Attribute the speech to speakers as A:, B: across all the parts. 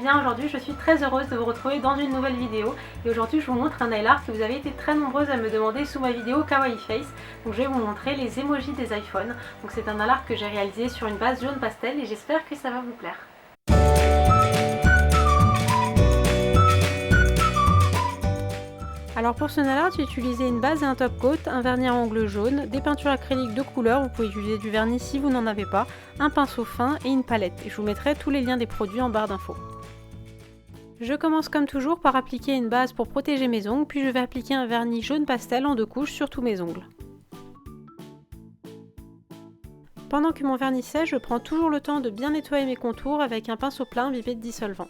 A: bien aujourd'hui je suis très heureuse de vous retrouver dans une nouvelle vidéo et aujourd'hui je vous montre un nail art que vous avez été très nombreuses à me demander sous ma vidéo Kawaii Face. Donc je vais vous montrer les emojis des iPhones. Donc c'est un nail art que j'ai réalisé sur une base jaune pastel et j'espère que ça va vous plaire. Alors pour ce nail art, j'ai utilisé une base et un top coat, un vernis à ongles jaune, des peintures acryliques de couleur, vous pouvez utiliser du vernis si vous n'en avez pas, un pinceau fin et une palette. Et je vous mettrai tous les liens des produits en barre d'infos. Je commence comme toujours par appliquer une base pour protéger mes ongles, puis je vais appliquer un vernis jaune pastel en 2 couches sur tous mes ongles. Pendant que mon vernis sèche, je prends toujours le temps de bien nettoyer mes contours avec un pinceau plat imbibé de dissolvant.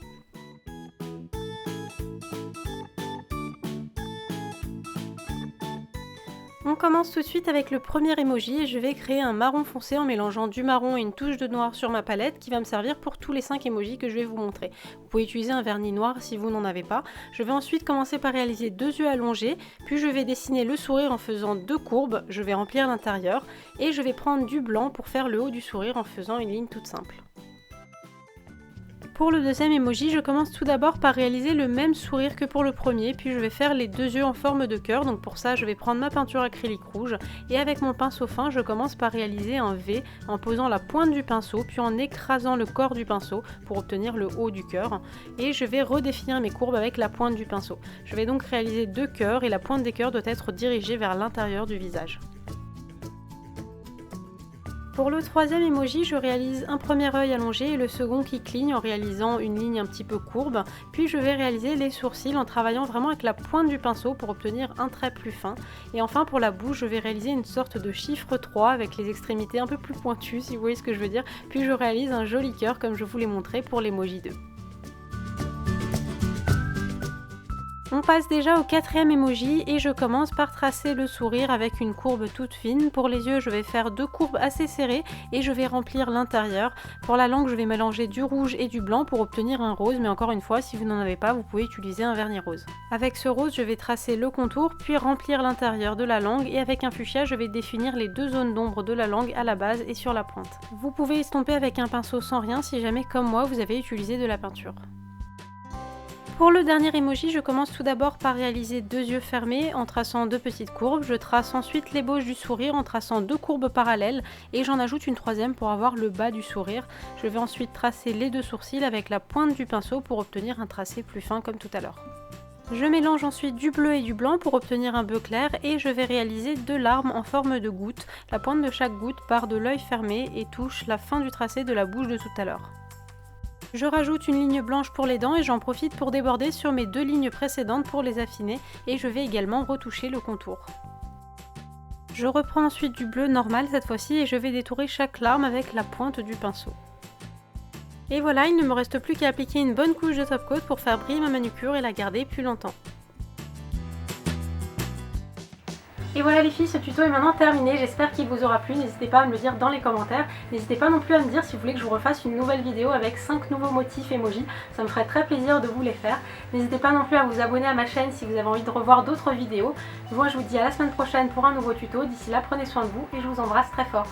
A: On commence tout de suite avec le premier emoji et je vais créer un marron foncé en mélangeant du marron et une touche de noir sur ma palette qui va me servir pour tous les 5 emojis que je vais vous montrer. Vous pouvez utiliser un vernis noir si vous n'en avez pas. Je vais ensuite commencer par réaliser 2 yeux allongés, puis je vais dessiner le sourire en faisant 2 courbes, je vais remplir l'intérieur et je vais prendre du blanc pour faire le haut du sourire en faisant une ligne toute simple. Pour le deuxième emoji, je commence tout d'abord par réaliser le même sourire que pour le premier, puis je vais faire les 2 yeux en forme de cœur. Donc pour ça, je vais prendre ma peinture acrylique rouge et avec mon pinceau fin, je commence par réaliser un V en posant la pointe du pinceau, puis en écrasant le corps du pinceau pour obtenir le haut du cœur. Et je vais redéfinir mes courbes avec la pointe du pinceau. Je vais donc réaliser 2 cœurs et la pointe des cœurs doit être dirigée vers l'intérieur du visage. Pour le troisième emoji, je réalise un premier œil allongé et le second qui cligne en réalisant une ligne un petit peu courbe. Puis je vais réaliser les sourcils en travaillant vraiment avec la pointe du pinceau pour obtenir un trait plus fin. Et enfin pour la bouche, je vais réaliser une sorte de chiffre 3 avec les extrémités un peu plus pointues si vous voyez ce que je veux dire. Puis je réalise un joli cœur comme je vous l'ai montré pour l'emoji 2. On passe déjà au quatrième emoji et je commence par tracer le sourire avec une courbe toute fine. Pour les yeux, je vais faire 2 courbes assez serrées et je vais remplir l'intérieur. Pour la langue, je vais mélanger du rouge et du blanc pour obtenir un rose, mais encore une fois, si vous n'en avez pas, vous pouvez utiliser un vernis rose. Avec ce rose, je vais tracer le contour, puis remplir l'intérieur de la langue et avec un fuchsia, je vais définir les 2 zones d'ombre de la langue à la base et sur la pointe. Vous pouvez estomper avec un pinceau sans rien si jamais, comme moi, vous avez utilisé de la peinture. Pour le dernier emoji, je commence tout d'abord par réaliser 2 yeux fermés en traçant 2 petites courbes. Je trace ensuite l'ébauche du sourire en traçant 2 courbes parallèles et j'en ajoute une troisième pour avoir le bas du sourire. Je vais ensuite tracer les 2 sourcils avec la pointe du pinceau pour obtenir un tracé plus fin comme tout à l'heure. Je mélange ensuite du bleu et du blanc pour obtenir un bleu clair et je vais réaliser 2 larmes en forme de goutte. La pointe de chaque goutte part de l'œil fermé et touche la fin du tracé de la bouche de tout à l'heure. Je rajoute une ligne blanche pour les dents et j'en profite pour déborder sur mes 2 lignes précédentes pour les affiner et je vais également retoucher le contour. Je reprends ensuite du bleu normal cette fois-ci et je vais détourer chaque larme avec la pointe du pinceau. Et voilà, il ne me reste plus qu'à appliquer une bonne couche de top coat pour faire briller ma manucure et la garder plus longtemps. Et voilà les filles, ce tuto est maintenant terminé, j'espère qu'il vous aura plu, n'hésitez pas à me le dire dans les commentaires, n'hésitez pas non plus à me dire si vous voulez que je vous refasse une nouvelle vidéo avec 5 nouveaux motifs emoji, ça me ferait très plaisir de vous les faire. N'hésitez pas non plus à vous abonner à ma chaîne si vous avez envie de revoir d'autres vidéos. Moi je vous dis à la semaine prochaine pour un nouveau tuto, d'ici là prenez soin de vous et je vous embrasse très fort.